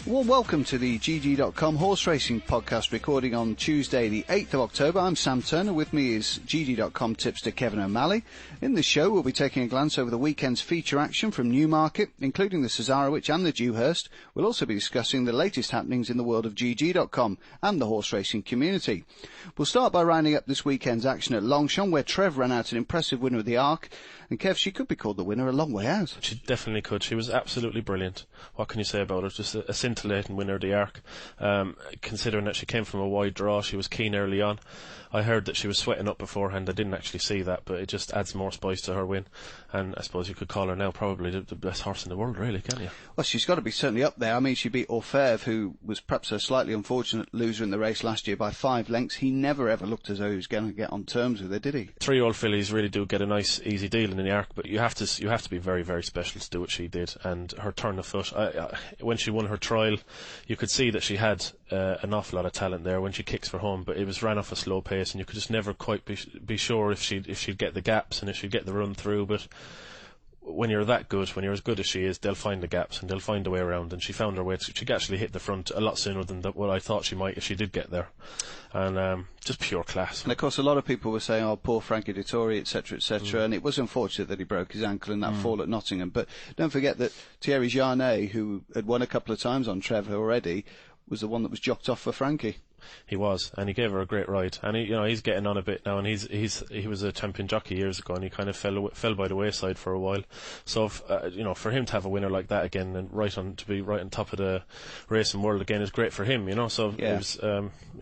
Well, welcome to the GG.com horse racing podcast, recording on Tuesday the 8th of October. I'm Sam Turner. With me is GG.com tipster Kevin O'Malley. In this show, we'll be taking a glance over the weekend's feature action from Newmarket, including the Cesarewitch and the Dewhurst. We'll also be discussing the latest happenings in the world of GG.com and the horse racing community. We'll start by rounding up this weekend's action at Longchamp, where Trev ran out an impressive winner of the Arc. And Kev, she could be called the winner a long way out. She definitely could. She was absolutely brilliant. What can you say about her? Just a scintillating winner of the Arc. Considering that she came from a wide draw, she was keen early on. I heard that she was sweating up beforehand. I didn't actually see that, but it just adds more spice to her win. And I suppose you could call her now probably the best horse in the world, really, can't you? Well, she's got to be certainly up there. I mean, she beat Orfèvre, who was perhaps a slightly unfortunate loser in the race last year, by 5 lengths. He never ever looked as though he was going to get on terms with her, did he? 3-year-old fillies really do get a nice, easy deal in the Arc, but you have to be very, very special to do what she did. And her turn of foot, when she won her trial, you could see that she had an awful lot of talent there when she kicks for home, but it was ran off a slow pace, and you could just never quite be sure if she'd get the gaps and if she'd get the run through. But when you're that good, when you're as good as she is, they'll find the gaps and they'll find a way around, and she found her way. She actually hit the front a lot sooner than what I thought she might if she did get there. And just pure class. And of course, a lot of people were saying, oh, poor Frankie Dettori, etc., etc., and it was unfortunate that he broke his ankle in that fall at Nottingham. But don't forget that Thierry Jarnet, who had won a couple of times on Trevor already, was the one that was jocked off for Frankie. He was, and he gave her a great ride. And he's getting on a bit now, and he was a champion jockey years ago, and he kind of fell by the wayside for a while. So for him to have a winner like that again and to be right on top of the racing world again is great for him. So yeah. It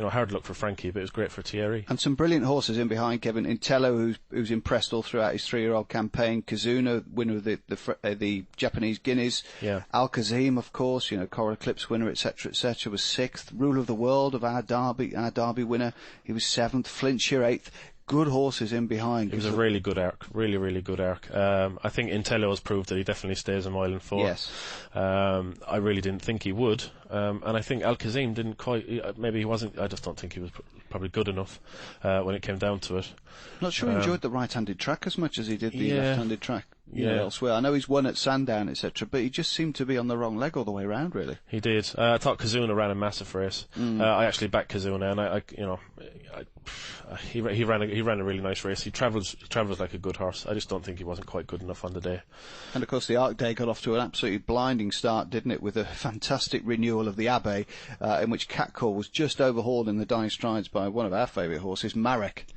was hard luck for Frankie, but it was great for Thierry. And some brilliant horses in behind Kevin. Intello, who's impressed all throughout his 3-year-old campaign. Kazuna, winner of the Japanese Guineas. Yeah. Al-Kazim, of course, Coral Eclipse winner, etc., etc., was 6th. Rule of the World of our Derby winner, he was 7th. Flintshire 8th. Good horses in behind. It was a really good Arc, really, really good Arc. I think Intello has proved that he definitely stays a mile and 4. Yes. I really didn't think he would, and I think Al-Kazim didn't quite. Maybe he wasn't. I just don't think he was probably good enough when it came down to it. Not sure he enjoyed the right-handed track as much as he did the left-handed track. Yeah. Elsewhere. I know he's won at Sandown, etc., but he just seemed to be on the wrong leg all the way around, really. He did. I thought Kazuna ran a massive race. I actually backed Kazuna, and he ran a really nice race. He travels like a good horse. I just don't think he wasn't quite good enough on the day. And of course, the Arc Day got off to an absolutely blinding start, didn't it? With a fantastic renewal of the Abbey, in which Catcall was just overhauled in the dying strides by one of our favourite horses, Marek.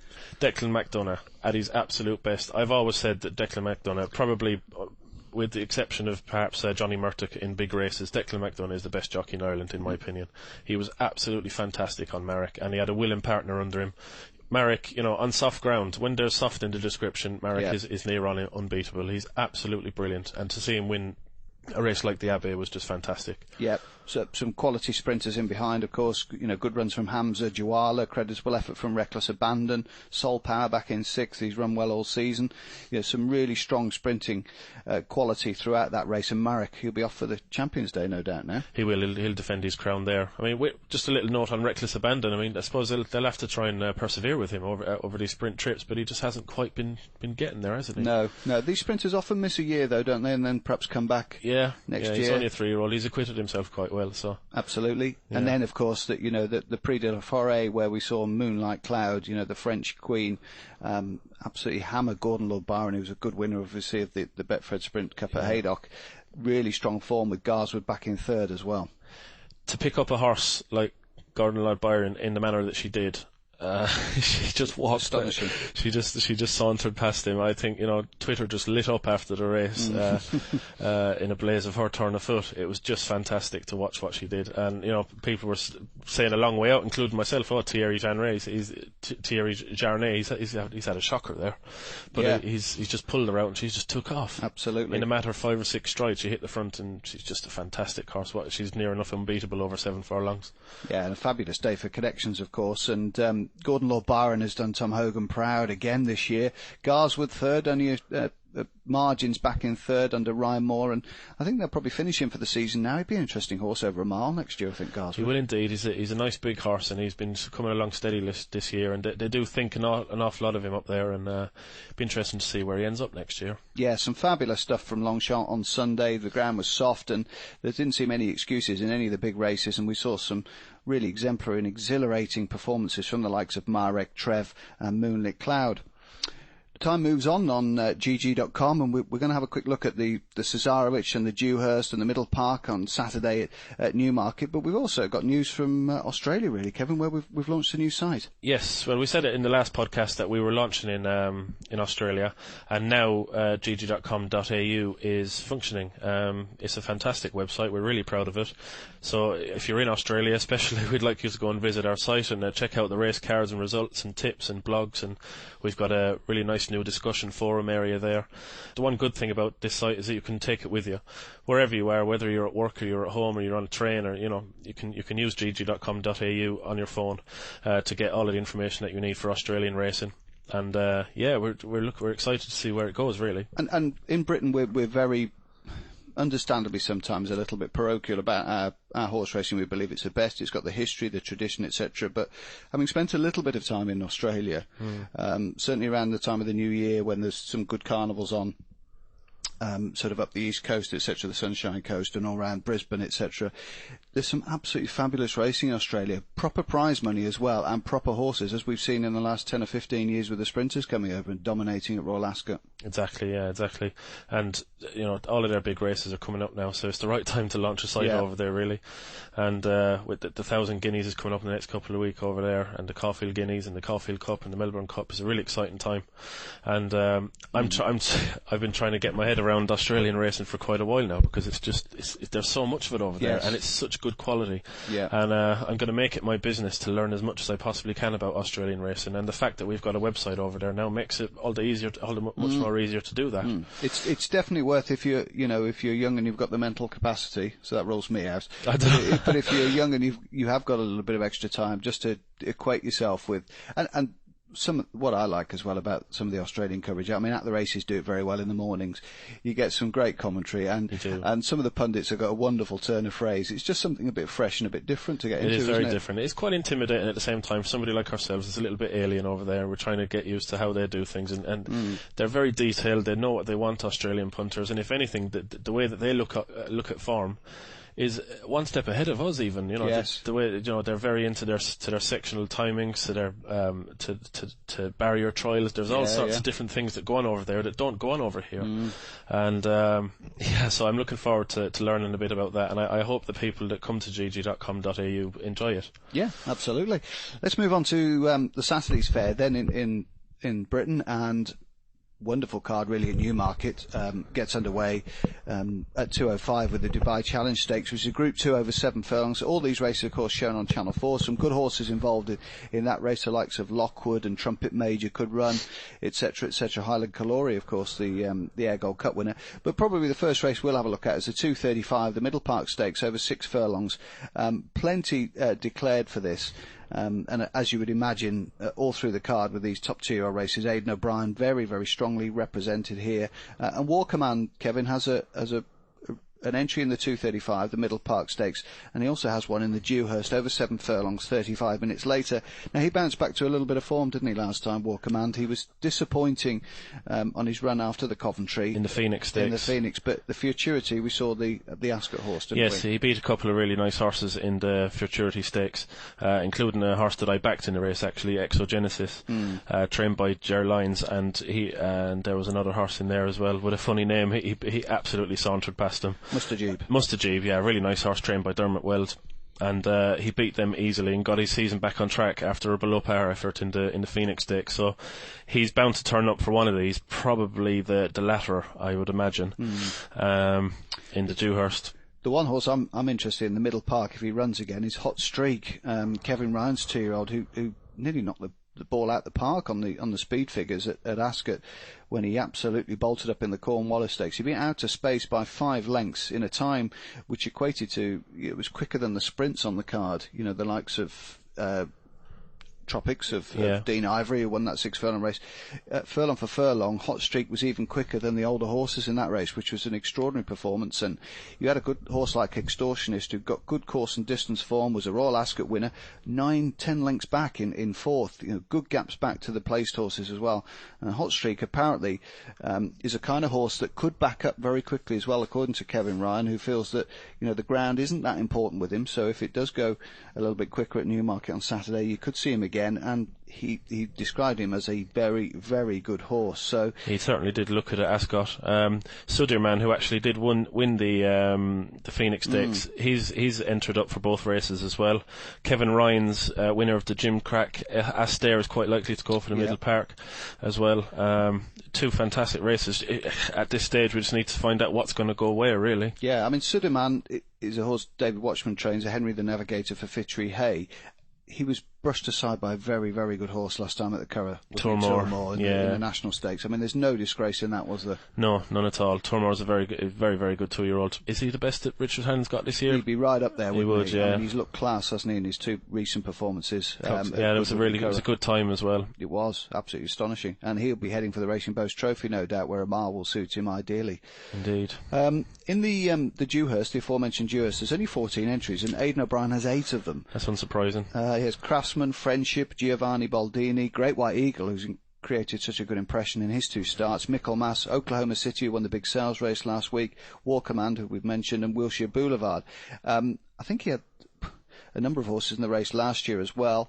Declan McDonough at his absolute best. I've always said that Declan McDonough, probably with the exception of perhaps Johnny Murtock in big races, Declan McDonough is the best jockey in Ireland, in my opinion. He was absolutely fantastic on Marek, and he had a willing partner under him. Marek, on soft ground, when there's soft in the description, Marek is near on unbeatable. He's absolutely brilliant, and to see him win a race like the Abbey was just fantastic. Yep. So some quality sprinters in behind, of course. Good runs from Hamza, Jawala, creditable effort from Reckless Abandon. Sol Power back in 6th. He's run well all season. Some really strong sprinting quality throughout that race. And Marek, he'll be off for the Champions Day, no doubt now. He will. He'll defend his crown there. I mean, just a little note on Reckless Abandon. I mean, I suppose they'll have to try and persevere with him over these sprint trips, but he just hasn't quite been getting there, hasn't he? No. These sprinters often miss a year, though, don't they? And then perhaps come back next year. He's only a 3-year-old. He's acquitted himself quite well, so. Absolutely. Yeah. And then, of course, the Prix de la Forêt, where we saw Moonlight Cloud, the French Queen, absolutely hammer Gordon Lord Byron, who was a good winner, obviously, of the Betfred Sprint Cup at Haydock. Really strong form with Garswood back in 3rd as well. To pick up a horse like Gordon Lord Byron in the manner that she did, she just walked. Astonishing. She just sauntered past him. I think Twitter just lit up after the race in a blaze of her turn of foot. It was just fantastic to watch what she did, and people were saying a long way out, including myself. Oh, Thierry Jarnet, he's had a shocker there, but he's just pulled her out, and she just took off. Absolutely. In a matter of 5 or 6 strides, she hit the front, and she's just a fantastic horse. She's near enough unbeatable over 7 furlongs. Yeah, and a fabulous day for connections, of course, and Gordon Lord Byron has done Tom Hogan proud again this year. Garswood 3rd, only margins back in third under Ryan Moore, and I think they'll probably finish him for the season now. He'd be an interesting horse over a mile next year, I think, Garswood. He will indeed. He's a nice big horse, and he's been coming along steady this year, and they do think an awful lot of him up there, and it'd be interesting to see where he ends up next year. Yeah, some fabulous stuff from Longchamp on Sunday. The ground was soft, and there didn't seem any excuses in any of the big races, and we saw some really exemplary and exhilarating performances from the likes of Marek, Trev and Moonlit Cloud. Time moves on GG.com, and we're going to have a quick look at the Cesarewitch and the Dewhurst and the Middle Park on Saturday at Newmarket. But we've also got news from Australia, really, Kevin, where we've launched a new site. Yes, well, we said it in the last podcast that we were launching in Australia, and now GG.com.au is functioning. It's a fantastic website. We're really proud of it. So if you're in Australia, especially, we'd like you to go and visit our site and check out the race cards and results and tips and blogs, and we've got a really nice new discussion forum area there. The one good thing about this site is that you can take it with you wherever you are, whether you're at work or you're at home or you're on a train, or you can use gg.com.au on your phone to get all of the information that you need for Australian racing. And we're excited to see where it goes, really. And in Britain we're very, understandably sometimes, a little bit parochial about our horse racing. We believe it's the best. It's got the history, the tradition, etc. But having spent a little bit of time in Australia, certainly around the time of the New Year when there's some good carnivals on, sort of up the east coast, etc., the Sunshine Coast, and all around Brisbane, etc. There's some absolutely fabulous racing in Australia, proper prize money as well, and proper horses, as we've seen in the last 10 or 15 years with the sprinters coming over and dominating at Royal Ascot. Exactly. And all of their big races are coming up now, so it's the right time to launch a site over there, really. And with the 1,000 Guineas is coming up in the next couple of weeks over there, and the Caulfield Guineas and the Caulfield Cup and the Melbourne Cup is a really exciting time. And I've been trying to get my head around Australian racing for quite a while now, because there's so much of it over there, and it's such good quality. And I'm going to make it my business to learn as much as I possibly can about Australian racing, and the fact that we've got a website over there now makes it much more easier to do that. It's definitely worth, if you're young and you've got the mental capacity, so that rules me out. But if you're young and you have got a little bit of extra time, just to equate yourself with and what I like as well about some of the Australian coverage, I mean, at the races do it very well in the mornings. You get some great commentary, and some of the pundits have got a wonderful turn of phrase. It's just something a bit fresh and a bit different to get into. It is very different. It's quite intimidating at the same time. Somebody like ourselves is a little bit alien over there. We're trying to get used to how they do things, and they're very detailed. They know what they want, Australian punters, and if anything, the way that they look at form is one step ahead of us, even. The way they're very into their sectional timings, to their to barrier trials. There's all sorts of different things that go on over there that don't go on over here. And so I'm looking forward to learning a bit about that, and I hope the people that come to gg.com.au enjoy it. Yeah, absolutely. Let's move on to the Saturday's fair then in Britain, and wonderful card really at Newmarket. Gets underway at 2:05 with the Dubai Challenge Stakes, which is a Group 2 over 7 furlongs. All these races, of course, shown on Channel 4. Some good horses involved in that race, the likes of Lockwood and Trumpet Major could run, etc., etc. Highland Calori, of course, the Air Gold Cup winner. But probably the first race we'll have a look at is the 2:35, the Middle Park Stakes over 6 furlongs. Plenty declared for this. And as you would imagine, all through the card with these top 2-year-old races, Aidan O'Brien very, very strongly represented here. And War Command, Kevin, has an entry in the 2:35, the Middle Park Stakes, and he also has one in the Dewhurst over 7 furlongs 35 minutes later. Now, he bounced back to a little bit of form, didn't he, last time, War Command? He was disappointing on his run after the Coventry. In the Phoenix Stakes. But the Futurity, we saw the Ascot horse, didn't we? Yes, he beat a couple of really nice horses in the Futurity Stakes, including a horse that I backed in the race, actually, Exogenesis, trained by Ger Lyons, and there was another horse in there as well with a funny name. He absolutely sauntered past him. Mustajib, yeah, really nice horse trained by Dermot Weld, and he beat them easily and got his season back on track after a below par effort in the Phoenix Stakes. So he's bound to turn up for one of these, probably the latter, I would imagine, in the Dewhurst. The one horse I'm interested in, the Middle Park, if he runs again, is Hot Streak, Kevin Ryan's 2-year-old, who nearly knocked the ball out the park on the speed figures at Ascot when he absolutely bolted up in the Cornwallis Stakes. He'd been out of space by 5 lengths in a time which equated to, it was quicker than the sprints on the card. The likes of Tropics of Dean Ivory, who won that 6 furlong race. Furlong for furlong, Hot Streak was even quicker than the older horses in that race, which was an extraordinary performance. And you had a good horse like Extortionist, who got good course and distance form, was a Royal Ascot winner, 9-10 lengths back in fourth. Good gaps back to the placed horses as well. And Hot Streak apparently is a kind of horse that could back up very quickly as well, according to Kevin Ryan, who feels that the ground isn't that important with him. So if it does go a little bit quicker at Newmarket on Saturday, you could see him again. And he described him as a very, very good horse. So he certainly did look at Ascot. Sudirman, who actually did win the Phoenix Stakes, he's entered up for both races as well. Kevin Ryan's winner of the Gimcrack, Astaire, is quite likely to go for the Middle Park as well. Two fantastic races. At this stage, we just need to find out what's going to go where, really. Yeah, I mean, Sudirman is a horse David Watchman trains, a Henry the Navigator for Fitchery Hay. He was brushed aside by a very, very good horse last time at the Curragh. Tourmore in the National Stakes. I mean, there's no disgrace in that, was there? No, none at all. Tourmore's a very, very good 2-year-old. Is he the best that Richard Hannon's got this year? He'd be right up there, wouldn't he? Yeah. I mean, he's looked class, hasn't he, in his 2 recent performances? It was a good time as well. It was absolutely astonishing, and he'll be heading for the Racing Post Trophy, no doubt, where a mile will suit him ideally. Indeed. In the Dewhurst, the aforementioned Dewhurst, there's only 14 entries, and Aidan O'Brien has 8 of them. That's unsurprising. He has Craftsman, Friendship, Giovanni Baldini, Great White Eagle, who's created such a good impression in his 2 starts, Michaelmas, Oklahoma City, who won the big sales race last week, War Command, who we've mentioned, and Wilshire Boulevard. I think he had a number of horses in the race last year as well,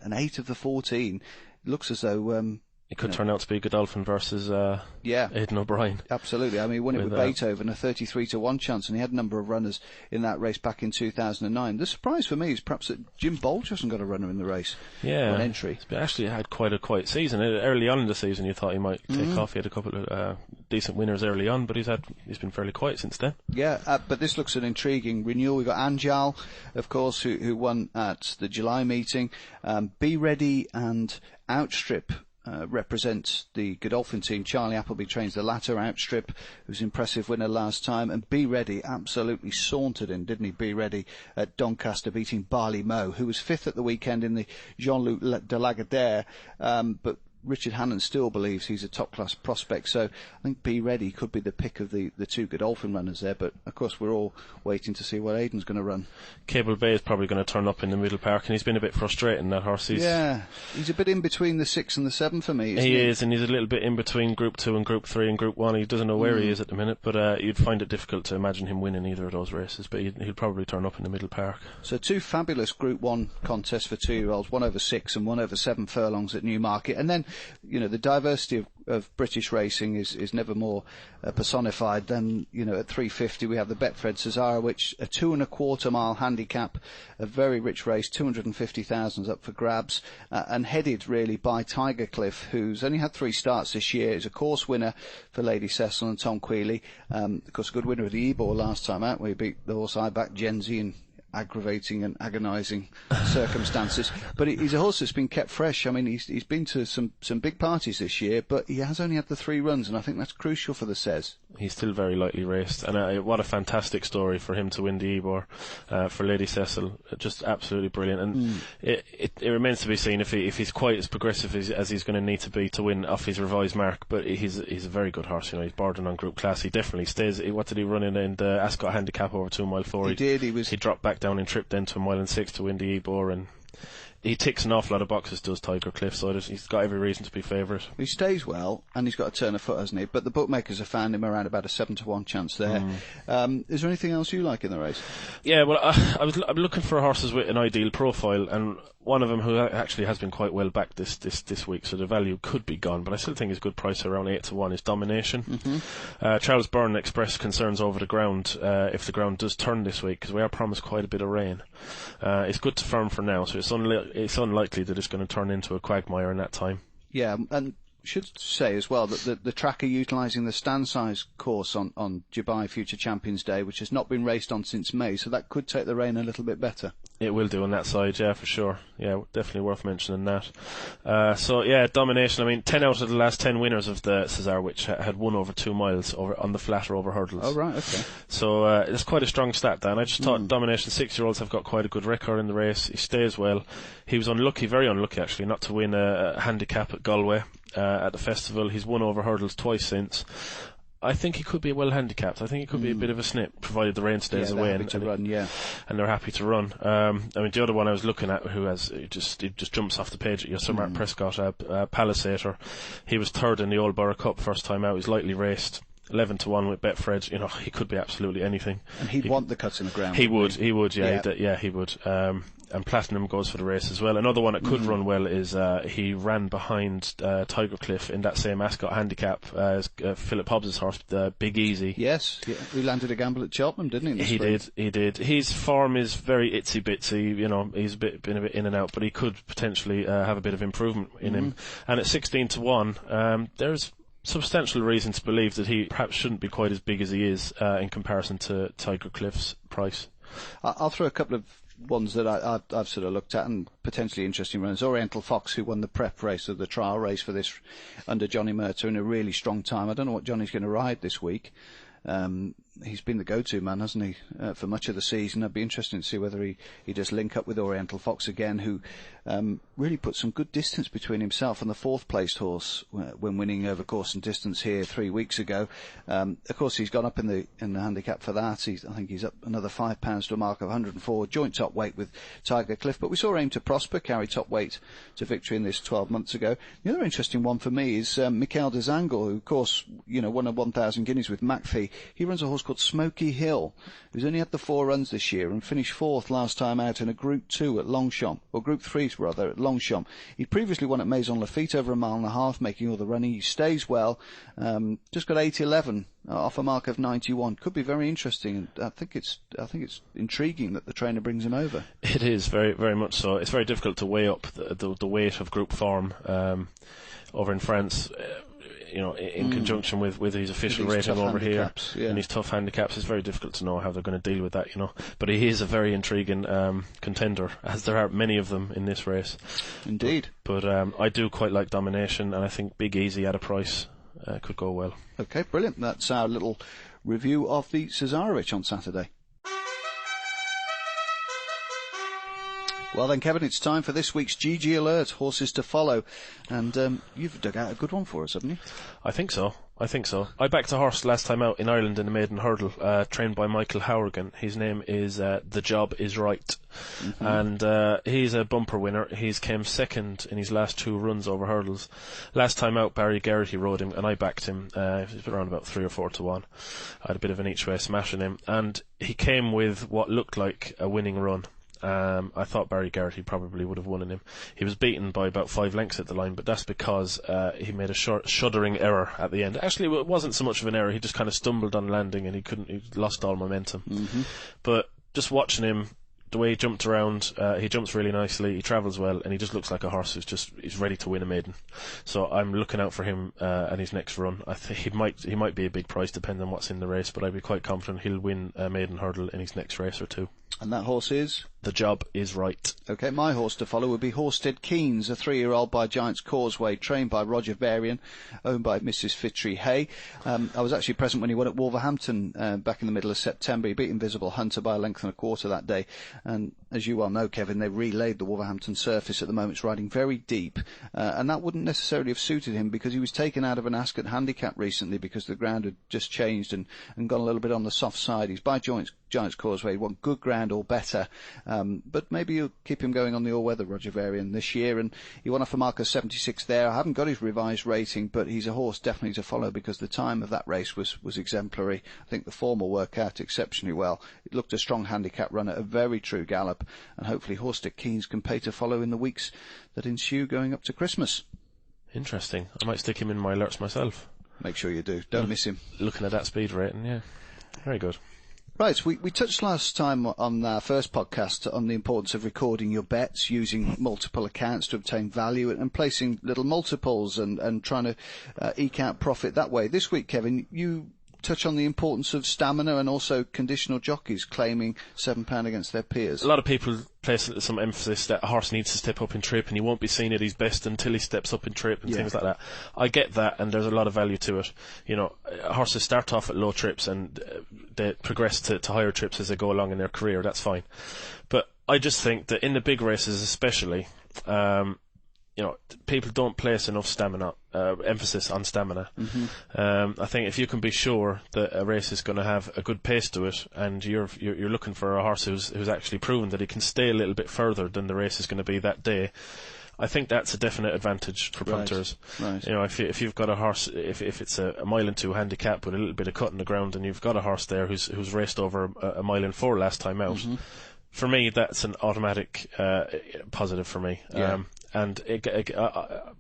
and 8 of the 14. It looks as though it could turn out to be Godolphin versus Aidan O'Brien. Absolutely. I mean, he won it with Beethoven, a 33-1 chance, and he had a number of runners in that race back in 2009. The surprise for me is perhaps that Jim Bolge hasn't got a runner in the race. Yeah. An entry. He's actually had quite a quiet season. Early on in the season, you thought he might take off. He had a couple of decent winners early on, but he's been fairly quiet since then. Yeah, but this looks an intriguing renewal. We've got Anjal, of course, who won at the July meeting. Be Ready and Outstrip represents the Godolphin team. Charlie Appleby trains the latter. Outstrip, who's an impressive winner last time, and Be Ready absolutely sauntered in, didn't he? Be Ready at Doncaster, beating Barley Moe, who was 5th at the weekend in the Jean-Luc de Lagardère, but Richard Hannon still believes he's a top-class prospect, so I think Be Ready could be the pick of the 2 Godolphin runners there, but of course we're all waiting to see what Aidan's going to run. Cable Bay is probably going to turn up in the Middle Park, and he's been a bit frustrating, that horse. He's a bit in between the 6 and the 7 for me, isn't he? He is, and he's a little bit in between Group 2 and Group 3 and Group 1. He doesn't know where he is at the minute, but you'd find it difficult to imagine him winning either of those races, but he'll probably turn up in the Middle Park. So 2 fabulous Group 1 contests for 2-year-olds, 1 over 6 and 1 over 7 furlongs at Newmarket, and then, the diversity of British racing is never more personified than, at 350 we have the Betfred Cesarewitch, a 2.25 mile handicap, a very rich race, 250,000 up for grabs, and headed really by Tiger Cliff, who's only had 3 starts this year. He's a course winner for Lady Cecil and Tom Queally, of course a good winner of the Ebor last time out, where he beat the horse I backed, Gen Z, in aggravating and agonising circumstances, but he's a horse that's been kept fresh. I mean, he's been to some big parties this year, but he has only had the 3 runs, and I think that's crucial for the Cez. He's still very lightly raced, and what a fantastic story for him to win the Ebor for Lady Cecil. Just absolutely brilliant, and it remains to be seen if he's quite as progressive as he's going to need to be to win off his revised mark, but he's a very good horse. He's bordering on group class. He definitely stays. What did he run in the Ascot handicap over 2 mile 4? He dropped back down in trip then to 1 mile 6 to win the Ebor, and he ticks an awful lot of boxes, does Tiger Cliff, so he's got every reason to be favourite. He stays well, and he's got a turn of foot, hasn't he? But the bookmakers have found him around about a 7-1 chance there. Is there anything else you like in the race? Yeah, well, I'm looking for horses with an ideal profile, and one of them who actually has been quite well backed this week, so the value could be gone, but I still think it's a good price around 8-1 is Domination. Charles Byrne expressed concerns over the ground, if the ground does turn this week, because we are promised quite a bit of rain. It's good to firm for now, so it's unlikely that it's going to turn into a quagmire in that time. Yeah, and should say as well that the track are utilising the stand size course on Dubai Future Champions Day, which has not been raced on since May, so that could take the rein a little bit better. It will do on that side, yeah, for sure. Yeah, definitely worth mentioning that. So yeah, domination. I mean, 10 out of the last 10 winners of the Cesarewitch had won over 2 miles on the flat or over hurdles. Oh right, okay. So it's quite a strong stat, Dan. I just thought domination. 6-year-olds have got quite a good record in the race. He stays well. He was unlucky, very unlucky actually, not to win a handicap at Galway at the festival. He's won over hurdles twice since. I think he could be well handicapped. I think he could be a bit of a snip, provided the rain stays away. And they're happy to run. I mean, the other one I was looking at, he just jumps off the page at you, Sir Mark Prescott, Palisator. He was third in the Old Borough Cup first time out. He's lightly raced. 11-1 with Betfred. You know, he could be absolutely anything. And he'd want the cuts in the ground. He would, yeah, he would. And Platinum goes for the race as well. Another one that could run well is he ran behind Tiger Cliff in that same Ascot handicap as Philip Hobbs' horse, Big Easy. Yes, he landed a gamble at Cheltenham, didn't he? He did. His form is very itsy bitsy. You know, he's been a bit in and out, but he could potentially have a bit of improvement in him. And at 16-1, there's substantial reason to believe that he perhaps shouldn't be quite as big as he is in comparison to Tiger Cliff's price. I'll throw a couple of ones that I've sort of looked at and potentially interesting runners. Oriental Fox, who won the prep race of the trial race for this under Johnny Murtagh in a really strong time. I don't know what Johnny's going to ride this week. He's been the go-to man, hasn't he, for much of the season. It'd be interesting to see whether he does link up with Oriental Fox again, who really put some good distance between himself and the 4th placed horse when winning over course and distance here 3 weeks ago. Of course, he's gone up in the handicap for that. I think he's up another £5 to a mark of 104, joint top weight with Tiger Cliff. But we saw Aim to Prosper carry top weight to victory in this 12 months ago. The other interesting one for me is Mikel de Zangle, who of course, you know, won a 1,000 guineas with McPhee. He runs a horse called Smoky Hill, who's only had the 4 runs this year and finished 4th last time out in a Group 2 at Longchamp, or Group 3 rather, at Longchamp. He'd previously won at Maison Lafitte over 1.5 miles, making all the running. He stays well, just got 8.11 off a mark of 91. Could be very interesting, and I think it's intriguing that the trainer brings him over. It is very, very much so. It's very difficult to weigh up the weight of group form over in France. You know, in conjunction with his official rating over here, and his tough handicaps, it's very difficult to know how they're going to deal with that, you know. But he is a very intriguing contender, as there are many of them in this race. Indeed. But I do quite like domination, and I think Big Easy at a price could go well. Okay, brilliant. That's our little review of the Cesarewitch on Saturday. Well then, Kevin, it's time for this week's GG Alert, horses to follow. And you've dug out a good one for us, haven't you? I think so. I backed a horse last time out in Ireland in a maiden hurdle, trained by Michael Hourigan. His name is The Job Is Right. And he's a bumper winner. He's came second in his last 2 runs over hurdles. Last time out, Barry Geraghty rode him, and I backed him. He's been around about 3 or 4 to 1. I had a bit of an each-way smash in him. And he came with what looked like a winning run. I thought Barry Geraghty probably would have won in him. He was beaten by about 5 lengths at the line, but that's because he made a shuddering error at the end. Actually, it wasn't so much of an error. He just kind of stumbled on landing, and he lost all momentum. But just watching him, the way he jumped around, he jumps really nicely, he travels well, and he just looks like a horse he's ready to win a maiden. So I'm looking out for him at his next run. I think he might be a big price depending on what's in the race, but I'd be quite confident he'll win a maiden hurdle in his next race or 2. And that horse is? The Job Is Right. Okay, my horse to follow would be Horsted Keynes, a 3-year-old by Giant's Causeway, trained by Roger Varian, owned by Mrs. Fitri Hay. I was actually present when he won at Wolverhampton back in the middle of September. He beat Invisible Hunter by a length and a quarter that day. And as you well know, Kevin, they've relaid the Wolverhampton surface at the moment. It's riding very deep. And that wouldn't necessarily have suited him because he was taken out of an Ascot handicap recently because the ground had just changed and gone a little bit on the soft side. He's by Giant's Causeway. He won good ground or better. But maybe you'll keep him going on the all-weather Roger Varian this year, and he won off a mark of 76 there. I haven't got his revised rating, but he's a horse definitely to follow because the time of that race was exemplary. I think the form will work out exceptionally well. It looked a strong handicap runner, a very true gallop, and hopefully Horsted Keynes can pay to follow in the weeks that ensue going up to Christmas. Interesting. I might stick him in my alerts myself. Make sure you do. Don't miss him. Looking at that speed rating, yeah. Very good. Right, we touched last time on our first podcast on the importance of recording your bets, using multiple accounts to obtain value, and placing little multiples and trying to eke out profit that way. This week, Kevin, you touch on the importance of stamina and also conditional jockeys claiming £7 against their peers. A lot of people place some emphasis that a horse needs to step up in trip and he won't be seen at his best until he steps up in trip and things like that. I get that, and there's a lot of value to it. You know, horses start off at low trips and they progress to higher trips as they go along in their career. That's fine. But I just think that in the big races especially, people don't place enough emphasis on stamina. I think if you can be sure that a race is going to have a good pace to it, and you're looking for a horse who's actually proven that he can stay a little bit further than the race is going to be that day, I think that's a definite advantage for punters. Right. You know, if you've got a horse, if it's a mile and 2 handicap with a little bit of cut in the ground, and you've got a horse there who's raced over a mile and 4 last time out, for me that's an automatic positive for me. And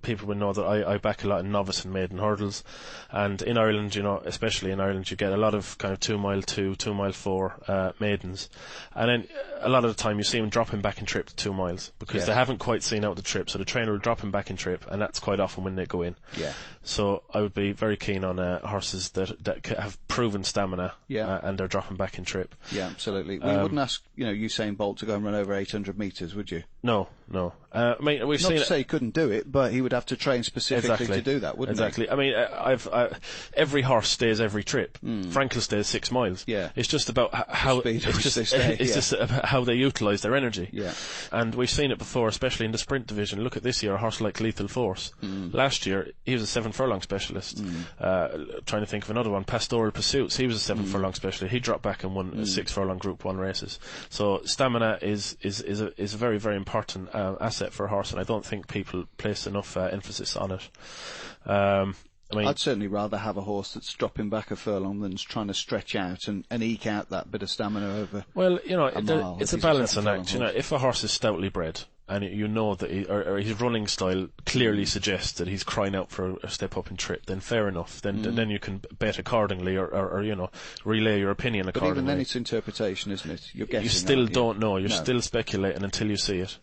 people will know that I back a lot in novice and maiden hurdles, and in Ireland, especially in Ireland, you get a lot of kind of 2 mile 2, 2 mile 4 maidens, and then a lot of the time you see them dropping back in trip to 2 miles because they haven't quite seen out the trip, so the trainer will drop them back in trip, and that's quite often when they go in. So I would be very keen on horses that have proven stamina, and they're dropping back in trip. Yeah, absolutely. We wouldn't ask Usain Bolt to go and run over 800 metres, would you? No. I mean, we've Not seen to say he couldn't do it, but he would have to train specifically to do that, wouldn't he? I mean, every horse stays every trip. Frankel stays 6 miles. It's just about how just about how they utilise their energy. And we've seen it before, especially in the sprint division. Look at this year, a horse like Lethal Force. Last year, he was a 7 furlong specialist. Trying to think of another one, Pastoral Pursuits. He was a 7 furlong specialist. He dropped back and won 6 furlong Group 1 races. So stamina is a very, very important asset for a horse, and I don't think people place enough emphasis on it. I'd certainly rather have a horse that's dropping back a furlong than trying to stretch out and eke out that bit of stamina over. Well, a mile, it's a balancing act. If a horse is stoutly bred, and you know that his running style clearly suggests that he's crying out for a step up in trip, then fair enough. Then you can bet accordingly, or relay your opinion accordingly. But even then, it's interpretation, isn't it? You're guessing. You still don't know. You're still speculating until you see it.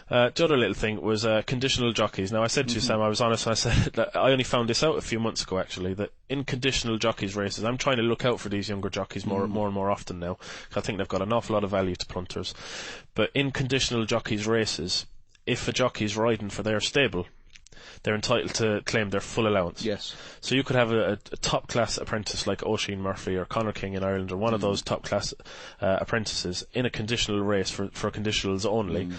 The other little thing was conditional jockeys. Now, I said to you, Sam, I was honest, and I said that I only found this out a few months ago, actually, that in conditional jockeys races, I'm trying to look out for these younger jockeys more and more often now, because I think they've got an awful lot of value to punters. But in conditional jockeys races, if a jockey's riding for their stable, they're entitled to claim their full allowance. Yes. So you could have a top-class apprentice like Oisin Murphy or Conor King in Ireland, or one of those top-class apprentices in a conditional race for conditionals only,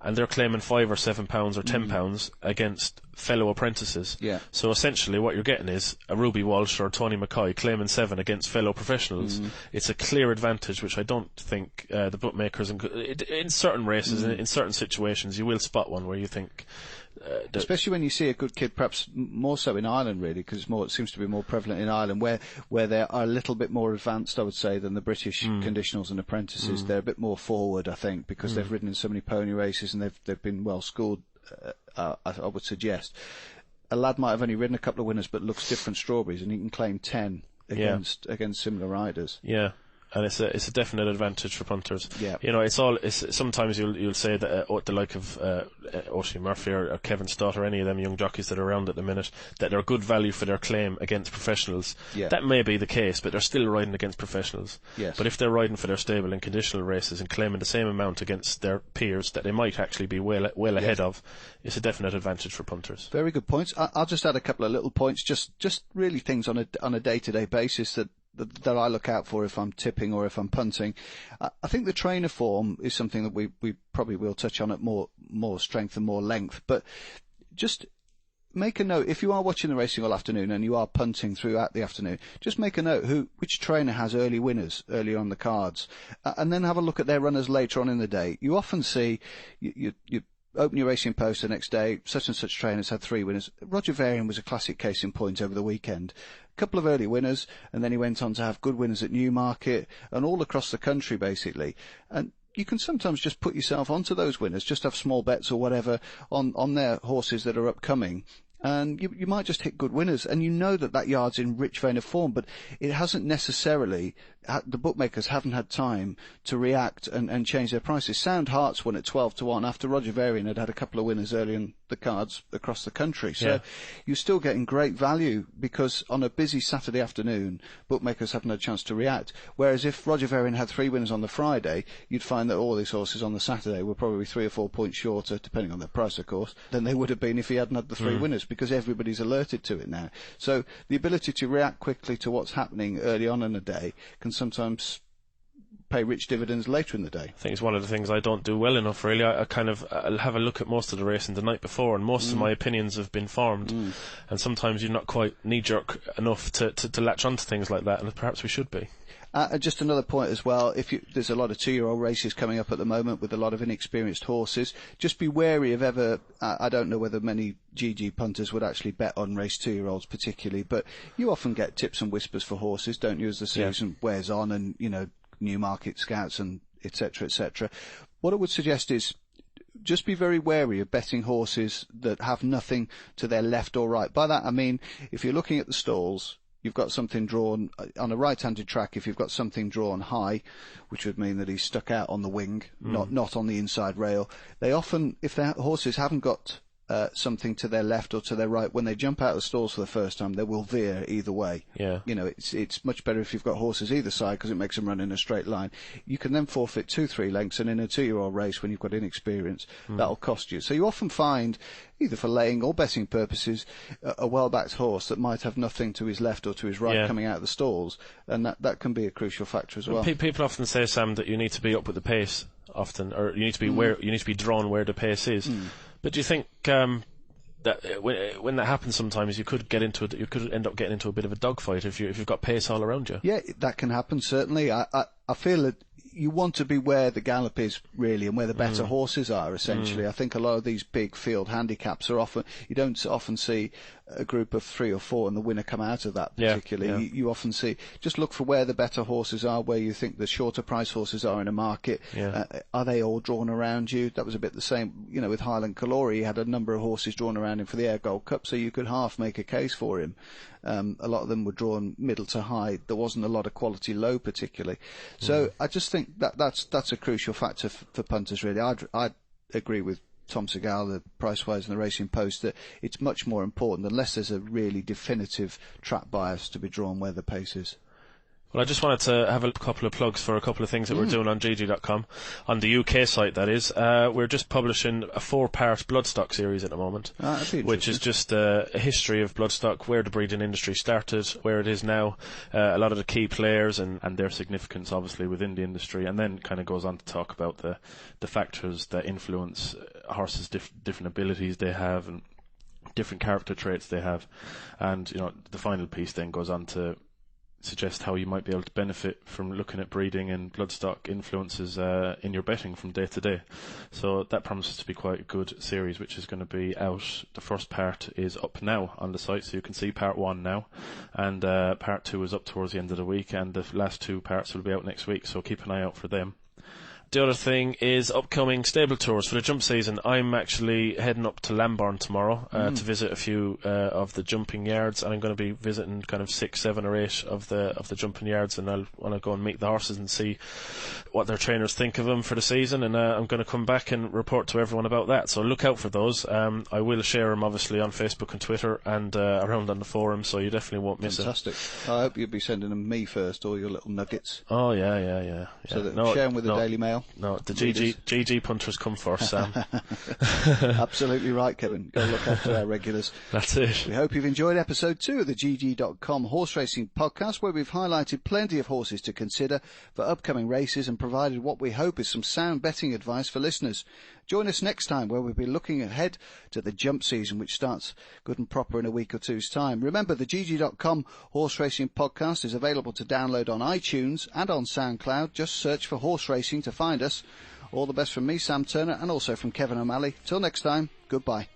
and they're claiming £5 or £7 or £10 against fellow apprentices. So essentially what you're getting is a Ruby Walsh or Tony Mackay claiming 7 against fellow professionals. It's a clear advantage, which I don't think the bookmakers in certain races, in certain situations, you will spot one where you think... especially when you see a good kid, perhaps more so in Ireland, really, because it seems to be more prevalent in Ireland, where they are a little bit more advanced, I would say, than the British conditionals and apprentices. They're a bit more forward, I think, because they've ridden in so many pony races and they've been well schooled. I would suggest a lad might have only ridden a couple of winners, but looks different strawberries, and he can claim 10 against similar riders. And it's a definite advantage for punters. Sometimes you'll say that the like of Oisin Murphy or Kevin Stott or any of them young jockeys that are around at the minute, that they're good value for their claim against professionals. That may be the case, but they're still riding against professionals. But if they're riding for their stable in conditional races and claiming the same amount against their peers that they might actually be well ahead of, it's a definite advantage for punters. Very good points. I'll just add a couple of little points, just really things on a day-to-day basis that I look out for if I'm tipping or if I'm punting. I think the trainer form is something that we probably will touch on at more strength and more length, but just make a note, if you are watching the racing all afternoon and you are punting throughout the afternoon, just make a note which trainer has early winners early on the cards, and then have a look at their runners later on in the day. You often see, you open your Racing Post the next day, such and such trainers had 3 winners. Roger Varian was a classic case in point over the weekend. A couple of early winners, and then he went on to have good winners at Newmarket and all across the country, basically. And you can sometimes just put yourself onto those winners, just have small bets or whatever on their horses that are upcoming. And you might just hit good winners, and you know that yard's in rich vein of form, but it hasn't necessarily the bookmakers haven't had time to react and change their prices. Sound Hearts won at 12-1 after Roger Varian had a couple of winners early in the cards across the country. So you're still getting great value because on a busy Saturday afternoon, bookmakers haven't had a chance to react. Whereas if Roger Varian had 3 winners on the Friday, you'd find that all these horses on the Saturday were probably 3 or 4 points shorter, depending on their price, of course, than they would have been if he hadn't had the 3 winners, because everybody's alerted to it now. So the ability to react quickly to what's happening early on in the day can sometimes pay rich dividends later in the day. I think it's one of the things I don't do well enough, really. I'll have a look at most of the racing the night before, and most of my opinions have been formed, and sometimes you're not quite knee-jerk enough to latch onto things like that, and perhaps we should be. Just another point as well, there's a lot of 2-year-old races coming up at the moment with a lot of inexperienced horses. Just be wary of I don't know whether many GG punters would actually bet on race 2-year-olds particularly, but you often get tips and whispers for horses, don't you, as the season wears on, and, Newmarket Scouts and etc., etc. What I would suggest is just be very wary of betting horses that have nothing to their left or right. By that I mean, if you're looking at the stalls, you've got something drawn on a right-handed track. If you've got something drawn high, which would mean that he's stuck out on the wing, not on the inside rail. They often, if their horses haven't got something to their left or to their right, when they jump out of the stalls for the first time, they will veer either way. Yeah. It's much better if you've got horses either side because it makes them run in a straight line. You can then forfeit 2-3 lengths, and in a 2-year-old race, when you've got inexperience, that'll cost you. So you often find, either for laying or betting purposes, a well-backed horse that might have nothing to his left or to his right coming out of the stalls, and that can be a crucial factor as well. People often say, Sam, that you need to be up with the pace often, or you need to be you need to be drawn where the pace is. But do you think that when that happens, sometimes you could end up getting into a bit of a dogfight if you've got pace all around you? Yeah, that can happen, certainly. I feel that you want to be where the gallop is, really, and where the better horses are, essentially. I think a lot of these big field handicaps you don't often see a group of 3 or 4 and the winner come out of that particularly. Yeah. You often see, just look for where the better horses are, where you think the shorter price horses are in a market. Are they all drawn around you? That was a bit the same, with Highland Calori. He had a number of horses drawn around him for the Air Gold Cup, so you could half make a case for him. A lot of them were drawn middle to high. There wasn't a lot of quality low, particularly. So I just think that's a crucial factor for punters, really. I'd agree with Tom Segal, the Pricewise and the Racing Post, that it's much more important, unless there's a really definitive trap bias, to be drawn where the pace is. Well, I just wanted to have a couple of plugs for a couple of things that we're doing on GG.com, on the UK site, that is. We're just publishing a 4-part bloodstock series at the moment, which is just a history of bloodstock, where the breeding industry started, where it is now, a lot of the key players and their significance, obviously, within the industry, and then kind of goes on to talk about the factors that influence horses' different abilities they have and different character traits they have. And, the final piece then goes on to suggest how you might be able to benefit from looking at breeding and bloodstock influences in your betting from day to day. So that promises to be quite a good series, which is going to be out. The first part is up now on the site, so you can see part 1 now, and part 2 is up towards the end of the week, and the last 2 parts will be out next week, so keep an eye out for them. The other thing is upcoming stable tours for the jump season. I'm actually heading up to Lambourn tomorrow to visit a few of the jumping yards, and I'm going to be visiting kind of 6, 7 or 8 of the jumping yards, and I'll want to go and meet the horses and see what their trainers think of them for the season, and I'm going to come back and report to everyone about that. So look out for those. I will share them obviously on Facebook and Twitter and around on the forum, so you definitely won't miss it. Fantastic. I hope you'll be sending them me first, all your little nuggets. Oh yeah. So that share them with the Daily Mail. No, the GG punters come first, Sam. Absolutely right, Kevin. Go look after our regulars. That's it. We hope you've enjoyed episode 2 of the GG.com horse racing podcast, where we've highlighted plenty of horses to consider for upcoming races and provided what we hope is some sound betting advice for listeners. Join us next time, where we'll be looking ahead to the jump season, which starts good and proper in a week or two's time. Remember, the GG.com horse racing podcast is available to download on iTunes and on SoundCloud. Just search for horse racing to find us. All the best from me, Sam Turner, and also from Kevin O'Malley. Till next time, goodbye.